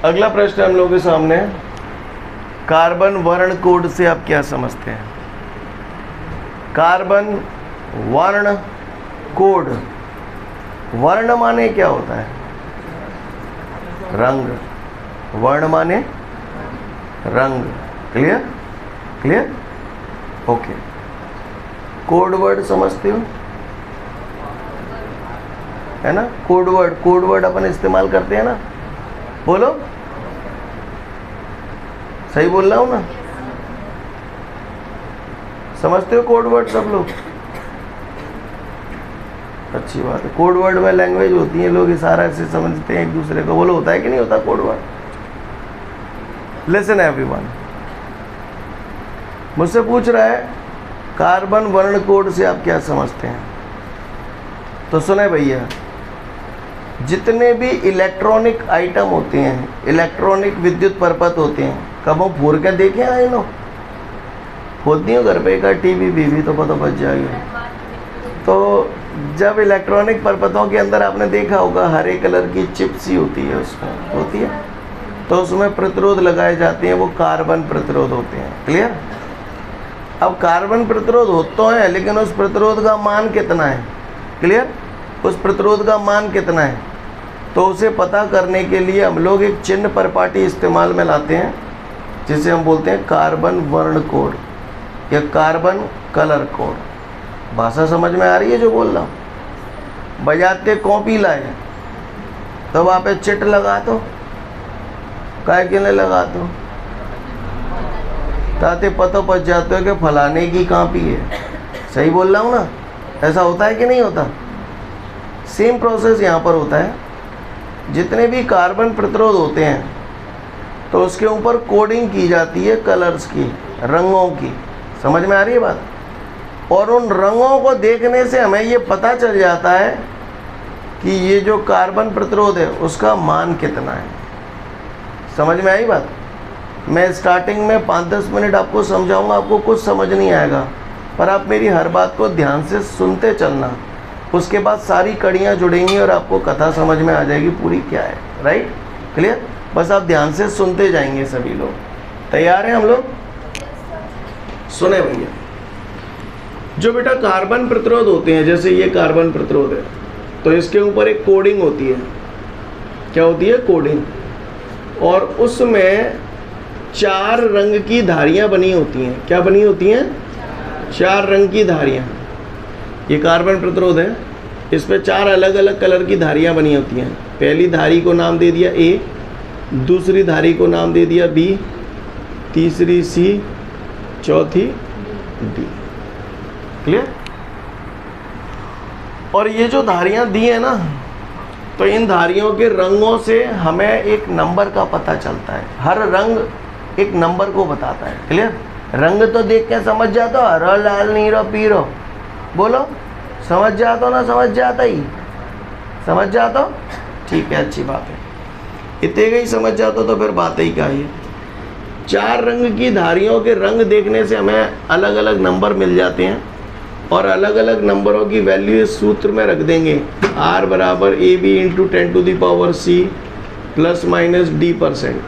अगला प्रश्न हम लोगों के सामने, कार्बन वर्ण कोड से आप क्या समझते हैं? कार्बन वर्ण कोड, वर्ण माने क्या होता है? रंग, वर्ण माने रंग। Clear? Clear? Okay. Code word समझते हो, है ना? कोड वर्ड अपन इस्तेमाल करते हैं ना, बोलो, सही बोल रहा हूं ना? समझते हो कोड वर्ड सब लोग? अच्छी बात है। कोड वर्ड में लैंग्वेज होती है, लोग इशारा से समझते हैं एक दूसरे को। बोलो, होता है कि नहीं होता कोड वर्ड? लिसन एवरीवन, मुझसे पूछ रहा है कार्बन वर्ण कोड से आप क्या समझते हैं? तो सुने भैया, जितने भी इलेक्ट्रॉनिक आइटम होते हैं, इलेक्ट्रॉनिक विद्युत परपथ होते हैं, कब हम फोड़ के देखे आए नो? होती हो घर पे का टीवी बीवी तो पता बच जाएगा। तो जब इलेक्ट्रॉनिक परपथों के अंदर आपने देखा होगा हरे कलर की चिप्स ही होती है, उसमें होती है, तो उसमें प्रतिरोध लगाए जाते हैं, वो कार्बन प्रतिरोध होते हैं। क्लियर? अब कार्बन प्रतिरोध होते हैं, लेकिन उस प्रतिरोध का मान कितना है? क्लियर? उस प्रतिरोध का मान कितना है? तो उसे पता करने के लिए हम लोग एक चिन्ह परपाटी इस्तेमाल में लाते हैं, जिसे हम बोलते हैं कार्बन वर्ण कोड या कार्बन कलर कोड। भाषा समझ में आ रही है जो बोल रहा हूँ? बजाते कॉपी लाए तो वहाँ पे चिट लगा दो, काय के लिए लगा दो? ताते पता पच जाते हो कि फलाने की कॉपी है। सही बोल रहा हूँ ना? ऐसा होता है कि नहीं होता? सेम प्रोसेस यहाँ पर होता है। जितने भी कार्बन प्रतिरोध होते हैं तो उसके ऊपर कोडिंग की जाती है कलर्स की, रंगों की। समझ में आ रही है बात? और उन रंगों को देखने से हमें ये पता चल जाता है कि ये जो कार्बन प्रतिरोध है उसका मान कितना है। समझ में आई बात? मैं स्टार्टिंग में 5-10 मिनट आपको समझाऊंगा, आपको कुछ समझ नहीं आएगा, पर आप मेरी हर बात को ध्यान से सुनते चलना। उसके बाद सारी कड़ियाँ जुड़ेंगी और आपको कथा समझ में आ जाएगी पूरी क्या है। राइट? क्लियर? बस आप ध्यान से सुनते जाएंगे सभी लोग। तैयार हैं हम लोग? सुने भैया, जो बेटा कार्बन प्रतिरोध होते हैं, जैसे ये कार्बन प्रतिरोध है, तो इसके ऊपर एक कोडिंग होती है। क्या होती है? कोडिंग। और उसमें 4 रंग की धारियां बनी होती हैं। क्या बनी होती हैं? 4 रंग की धारियां। ये कार्बन प्रतिरोध है, इस पे 4 अलग अलग कलर की धारियां बनी होती हैं। पहली धारी को नाम दे दिया ए, दूसरी धारी को नाम दे दिया बी, तीसरी सी, चौथी डी। क्लियर? और ये जो धारियां दी है ना, तो इन धारियों के रंगों से हमें एक नंबर का पता चलता है। हर रंग एक नंबर को बताता है। क्लियर? रंग तो देख के समझ जाता हो, हरा लाल नीरो पीरो, बोलो, समझ जाता हो ना? समझ जाता ही? समझ जाता हो? ठीक है, अच्छी बात है। इतने ही समझ जाता तो फिर बात ही क्या है। 4 रंग की धारियों के रंग देखने से हमें अलग अलग नंबर मिल जाते हैं, और अलग अलग नंबरों की वैल्यू इस सूत्र में रख देंगे। R बराबर AB into 10⁻⁶ plus minus D%।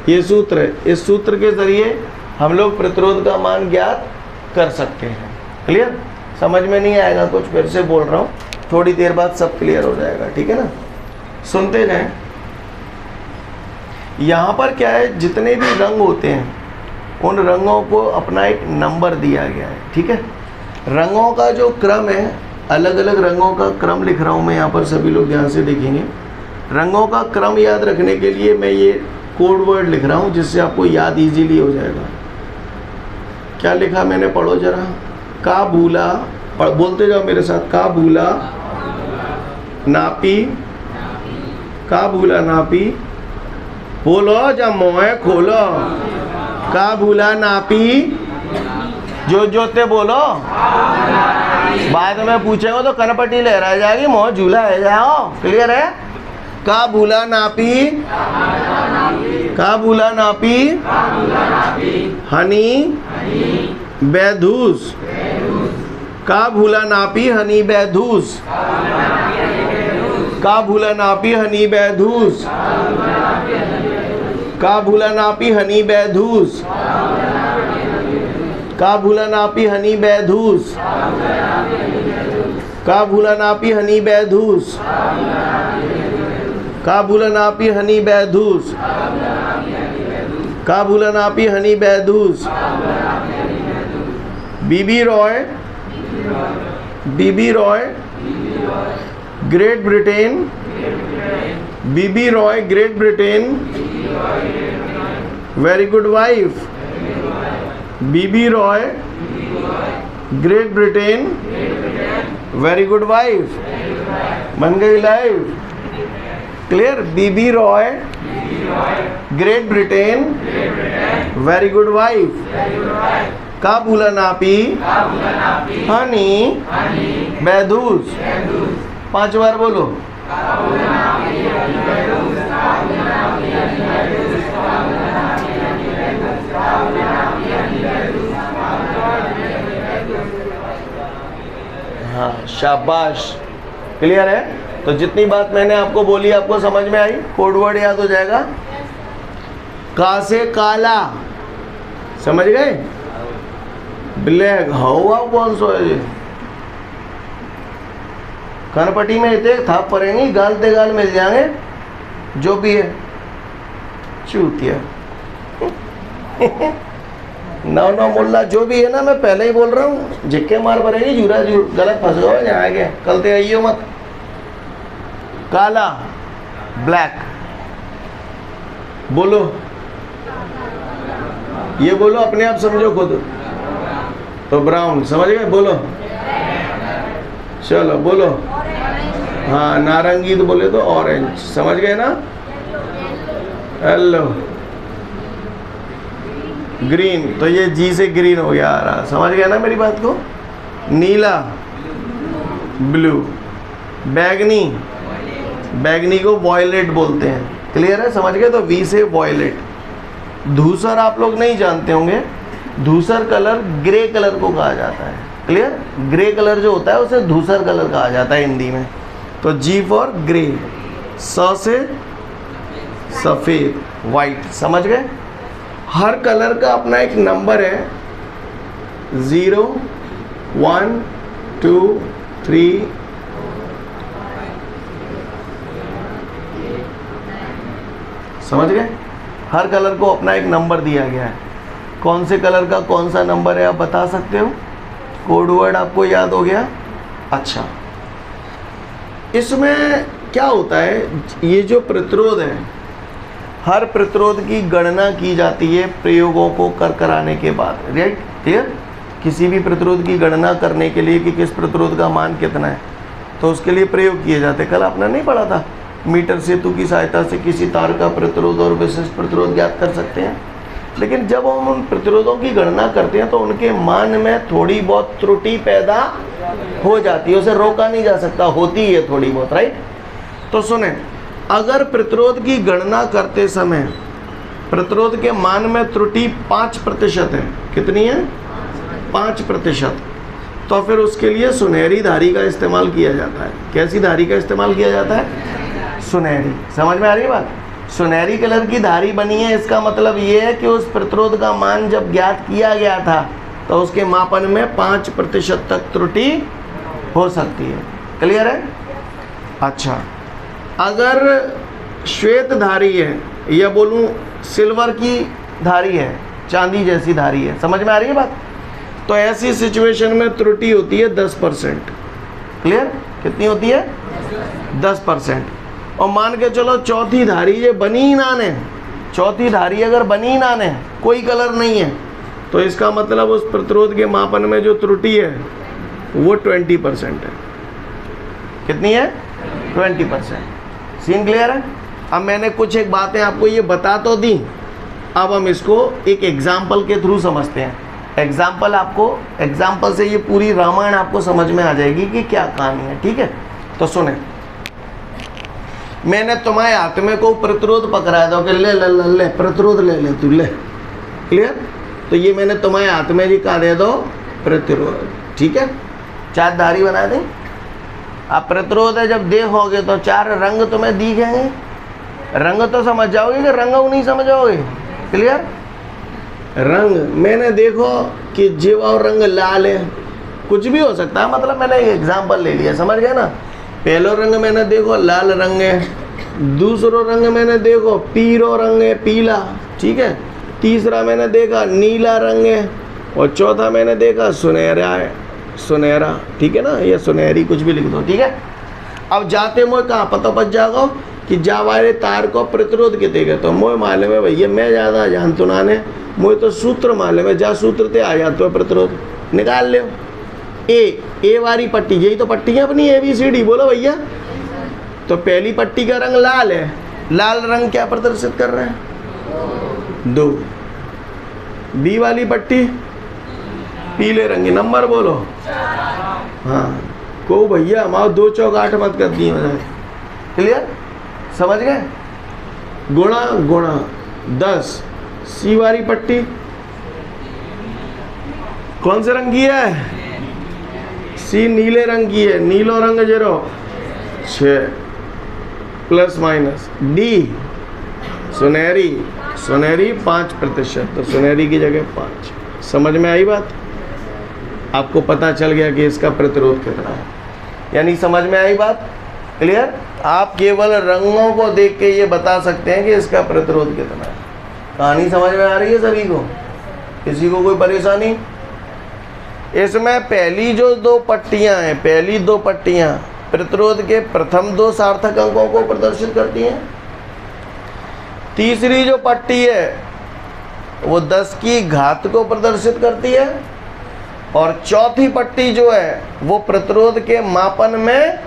ये सूत्र है। इस सूत्र के जरिए हम लोग प्रतिरोध का मान ज्ञात कर सकते हैं। क्लियर? समझ में नहीं आएगा कुछ, फिर से बोल रहा हूँ, थोड़ी देर बाद सब क्लियर हो जाएगा। ठीक है ना? सुनते जाएं। यहाँ पर क्या है, जितने भी रंग होते हैं उन रंगों को अपना एक नंबर दिया गया है। ठीक है? रंगों का जो क्रम है, अलग अलग रंगों का क्रम लिख रहा हूँ मैं यहाँ पर, सभी लोग ध्यान से देखेंगे। रंगों का क्रम याद रखने के लिए मैं ये कोड वर्ड लिख रहा हूँ, जिससे आपको याद इजीली हो जाएगा। क्या लिखा मैंने, पढ़ो जरा। का भूला, बोलते जाओ मेरे साथ। का भूला नापी, का भूला नापी, बोलो जब मोहे खोलो। का भूला नापी, जो जोते बोलो, बाद में पूछेंगे तो कनपट्टी लहरा जाएगी, मोह झूला है जाओ। क्लियर है? का भूला नापी, का भूला नापी, हनी बैधूस, का भूला नापी हनी बैधूस। का भूला नापी हनी बैधूस, का भूला नापी हनी बैधूस, का भूला नापी हनी बैधूस, का भूला नापी हनी बैधूस, का भूला नापी हनी बैधूस, का भूला नापी हनी बैधूस। बीबी रॉय, बीबी रॉय ग्रेट ब्रिटेन, बीबी Roy Great Britain very good wife, बीबी Roy Great Britain very good wife. बन गई लाइफ क्लियर। बीबी Roy Great Britain very good wife. का भूला नापी हनी बैधूस। 5 बार बोलो। हाँ शाबाश, क्लियर है। तो जितनी बात मैंने आपको बोली आपको समझ में आई, कोड वर्ड याद हो जाएगा। का से काला, समझ गए। ब्लैक हवा कौन सो है ये, कनपट्टी में इतने थाप पड़ेंगी, गालते गाल मिल जाएंगे जो भी है। चूतिया नौ नौ मुल्ला जो भी है ना, मैं पहले ही बोल रहा हूँ, झिक्के मार पड़ेगी, जूरा जूर गलत फंस गए यहाँ आगे, कलते आइयो मत। काला ब्लैक बोलो, ये बोलो अपने आप समझो खुद। तो ब्राउन समझ गए, बोलो चलो बोलो। हाँ नारंगी तो बोले तो ऑरेंज, समझ गए ना। हेलो ग्रीन, तो ये जी से ग्रीन हो गया आ रहा, समझ गए ना मेरी बात को। नीला ब्लू, बैगनी, बैगनी को वॉयलेट बोलते हैं, क्लियर है, समझ गए। तो वी से वॉयलेट। धूसर आप लोग नहीं जानते होंगे, धूसर कलर ग्रे कलर को कहा जाता है, क्लियर। ग्रे कलर जो होता है उसे धूसर कलर कहा जाता है हिंदी में। तो जी फॉर ग्रे। स से सफ़ेद, वाइट, समझ गए। हर कलर का अपना एक नंबर है, 0 1 2 3 समझ गए। हर कलर को अपना एक नंबर दिया गया है। कौन से कलर का कौन सा नंबर है आप बता सकते हो। कोड वर्ड आपको याद हो गया। अच्छा, इसमें क्या होता है, ये जो प्रतिरोध है, हर प्रतिरोध की गणना की जाती है प्रयोगों को कराने के बाद, राइट, क्लियर। किसी भी प्रतिरोध की गणना करने के लिए कि किस प्रतिरोध का मान कितना है, तो उसके लिए प्रयोग किए जाते हैं। कल आपने नहीं पढ़ा था, मीटर सेतु की सहायता से किसी तार का प्रतिरोध और विशिष्ट प्रतिरोध ज्ञात कर सकते हैं। लेकिन जब हम उन प्रतिरोधों की गणना करते हैं तो उनके मान में थोड़ी बहुत त्रुटि पैदा हो जाती है, उसे रोका नहीं जा सकता, होती है थोड़ी बहुत, राइट। तो सुने, अगर प्रतिरोध की गणना करते समय प्रतिरोध के मान में त्रुटि 5% है, कितनी है, 5%, तो फिर उसके लिए सुनहरी धारी का इस्तेमाल किया जाता है। कैसी धारी का इस्तेमाल किया जाता है, सुनहरी। समझ में आ रही है बात। सुनहरी कलर की धारी बनी है, इसका मतलब ये है कि उस प्रतिरोध का मान जब ज्ञात किया गया था तो उसके मापन में 5% तक त्रुटि हो सकती है, क्लियर है। अच्छा, अगर श्वेत धारी है, या बोलूँ सिल्वर की धारी है, चांदी जैसी धारी है, समझ में आ रही है बात। तो ऐसी सिचुएशन में त्रुटि होती है 10%, क्लियर। कितनी होती है, 10%। और मान के चलो चौथी धारी ये बनी ही ना ने, चौथी धारी अगर बनी ही ना ने, कोई कलर नहीं है, तो इसका मतलब उस प्रतिरोध के मापन में जो त्रुटि है वो 20% है। कितनी है, 20%। सीन क्लियर है। अब मैंने कुछ एक बातें आपको ये बता तो दी, अब हम इसको एक एग्जाम्पल के थ्रू समझते हैं। एग्जाम्पल आपको, एग्जाम्पल से ये पूरी रामायण आपको समझ में आ जाएगी कि क्या कहानी है, ठीक है। तो सुने, मैंने तुम्हारे हाथ में को प्रतिरोध पकड़ाया था कि ले ले ले ले प्रतिरोध ले ले तू ले, क्लियर। तो ये मैंने तुम्हारे हाथ में जी कहा दे दो प्रतिरोध, ठीक है। 4 धारी बना दें, अब प्रतिरोध है, जब देखोगे तो 4 रंग तुम्हें दिखेंगे, रंग तो समझ जाओगे कि रंग नहीं समझोगे। क्लियर? रंग मैंने देखो कि जीवा और रंग लाल है, कुछ भी हो सकता है, मतलब मैंने एक एग्जांपल ले लिया, समझ गए ना। पहलो रंग मैंने देखो लाल रंग है, दूसरो रंग मैंने देखो पीरो रंग है, पीला, ठीक है। तीसरा मैंने देखा नीला रंग है, और चौथा मैंने देखा सुनहरा है, सुनहरा, ठीक है ना, या सुनहरी, कुछ भी लिख दो, ठीक है। अब जाते मोए कहाँ पता पच जाओ कि जावारे तार को प्रतिरोध कितने गए, तो मोए मालूम है भैया, मैं ज़्यादा जानतो ना ने, मोए तो सूत्र मालूम है, जा सूत्र ते आ जाते हो प्रतिरोध निकाल ले। ए वाली पट्टी, यही तो पट्टी है अपनी ABCD, बोलो भैया। तो पहली पट्टी का रंग लाल है, लाल रंग क्या प्रदर्शित कर रहा है? 2। बी वाली पट्टी पीले रंग की, नंबर बोलो। हाँ, को भैया हमारा 2 चौक 8 मत कर दिए हो जाए। क्लियर? समझ गए? गुणा गुणा 10। सी वाली पट्टी कौन से रंग की है? सी नीले रंग की है, नीलो रंग 0 6 प्लस माइनस। डी सुनहरी, सुनहरी 5%, तो सुनहरी की जगह 5। समझ में आई बात? आपको पता चल गया कि इसका प्रतिरोध कितना है, यानी समझ में आई बात? क्लियर? आप केवल रंगों को देख के ये बता सकते हैं कि इसका प्रतिरोध कितना है। कहानी समझ में आ रही है सभी को? किसी को कोई परेशानी? इसमें पहली जो 2 पट्टियां हैं, पहली 2 पट्टियां प्रतिरोध के प्रथम 2 सार्थक अंकों को प्रदर्शित करती हैं। तीसरी जो पट्टी है वो 10 की घात को प्रदर्शित करती है, और चौथी पट्टी जो है वो प्रतिरोध के मापन में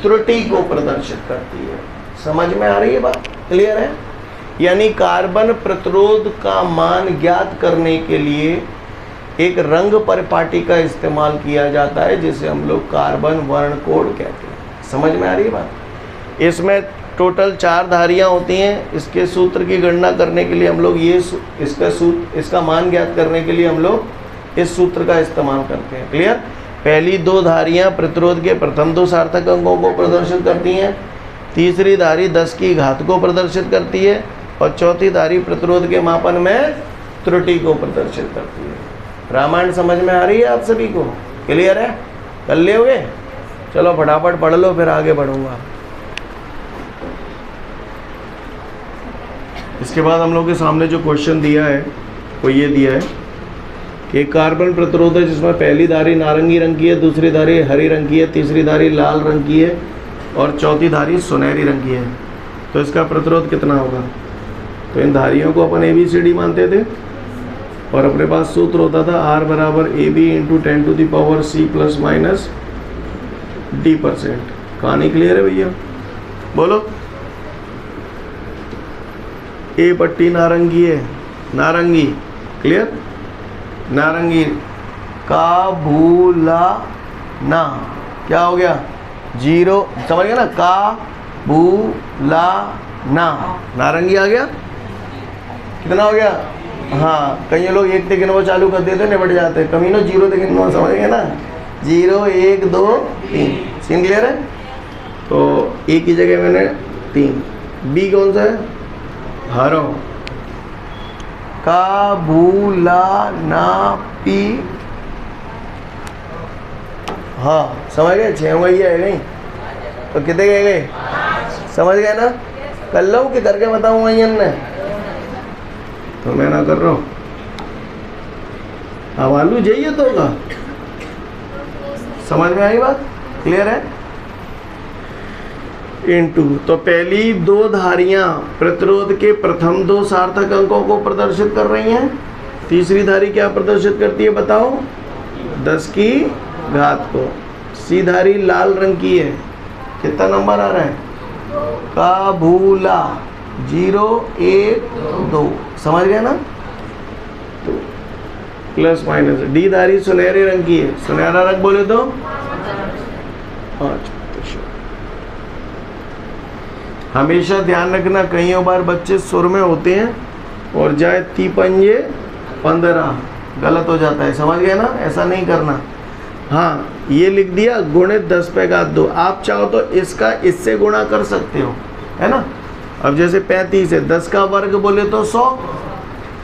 त्रुटि को प्रदर्शित करती है। समझ में आ रही है बात? क्लियर है? यानी कार्बन प्रतिरोध का मान ज्ञात करने के लिए एक रंग परिपाटी का इस्तेमाल किया जाता है, जिसे हम लोग कार्बन वर्ण कोड कहते हैं। समझ में आ रही है बात? इसमें टोटल 4 धारियां होती हैं। इसके सूत्र की गणना करने के लिए हम लोग इसका मान ज्ञात करने के लिए हम लोग इस सूत्र का इस्तेमाल करते हैं। क्लियर? पहली 2 धारियां प्रतिरोध के प्रथम 2 सार्थक अंकों को प्रदर्शित करती हैं, तीसरी धारी 10 की घात को प्रदर्शित करती है, और चौथी धारी प्रतिरोध के मापन में त्रुटि को प्रदर्शित करती है। रामायण समझ में आ रही है आप सभी को? क्लियर है? कर लोगे? चलो फटाफट पढ़ लो, फिर आगे बढ़ूंगा। इसके बाद हम लोग के सामने जो क्वेश्चन दिया है वो ये दिया है कि एक कार्बन प्रतिरोध है जिसमें पहली धारी नारंगी रंग की है, दूसरी धारी हरी रंग की है, तीसरी धारी लाल रंग की है, और चौथी धारी सुनहरी रंग की है। तो इसका प्रतिरोध कितना होगा? तो इन धारियों को अपन ABCD मानते थे, और अपने पास सूत्र होता था R बराबर AB × 10⁻⁶ प्लस माइनस D%। कहानी क्लियर है भैया? बोलो। ए पट्टी नारंगी है, नारंगी, क्लियर? नारंगी का भूला ना, क्या हो गया? 0, समझ गया ना? का भूला ना, नारंगी आ गया। कितना हो गया? हाँ, कई लोग 1 से गिनवा चालू कर देते, निपट जाते, कमीनो 0 से गिनवा, समझ गए ना? 0 1 2 3। सीन क्लियर है? तो ए की जगह मैंने 3। बी कौन सा है? हरो। का भूला ना पी, हाँ समझ गए? 6 वही है नहीं तो कितने गए? समझ गए ना? कर लो कि करके बताऊँ वही हमने, तो मैं ना कर रहा हूँ। अब आलू जाइए तो होगा। समझ में आई बात? क्लियर है? इनटू, तो पहली 2 धारियां प्रतिरोध के प्रथम 2 सार्थक अंकों को प्रदर्शित कर रही हैं। तीसरी धारी क्या प्रदर्शित करती है बताओ? 10 की घात को। सी धारी लाल रंग की है, कितना नंबर आ रहा है? का भूला 0 1 2, समझ गए ना? तो प्लस माइनस। डी धारी सुनहरे रंग की है, सुनहरा रंग बोले तो 5%। हमेशा ध्यान रखना, कई बार बच्चे सुर में होते हैं और जाए 3 पंजे 15, गलत हो जाता है। समझ गए ना? ऐसा नहीं करना। हाँ ये लिख दिया गुणित 10 पे घात 2। आप चाहो तो इसका इससे गुणा कर सकते हो, है ना। अब जैसे 35 है, 10 का वर्ग बोले तो 100,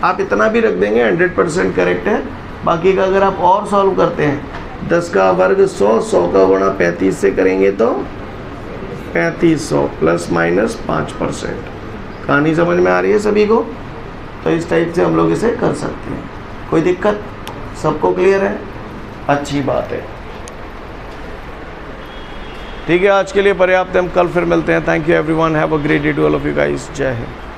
आप इतना भी रख देंगे 100% करेक्ट है। बाकी का अगर आप और सॉल्व करते हैं 10 का वर्ग 100, 100 का गुणा 35 से करेंगे तो 3500 प्लस माइनस 5%। कहानी समझ में आ रही है सभी को? तो इस टाइप से हम लोग इसे कर सकते हैं। कोई दिक्कत? सबको क्लियर है? अच्छी बात है। ठीक है, आज के लिए पर्याप्त है। हम कल फिर मिलते हैं। Thank you everyone, have a great day to all of you guys. Jai Hind.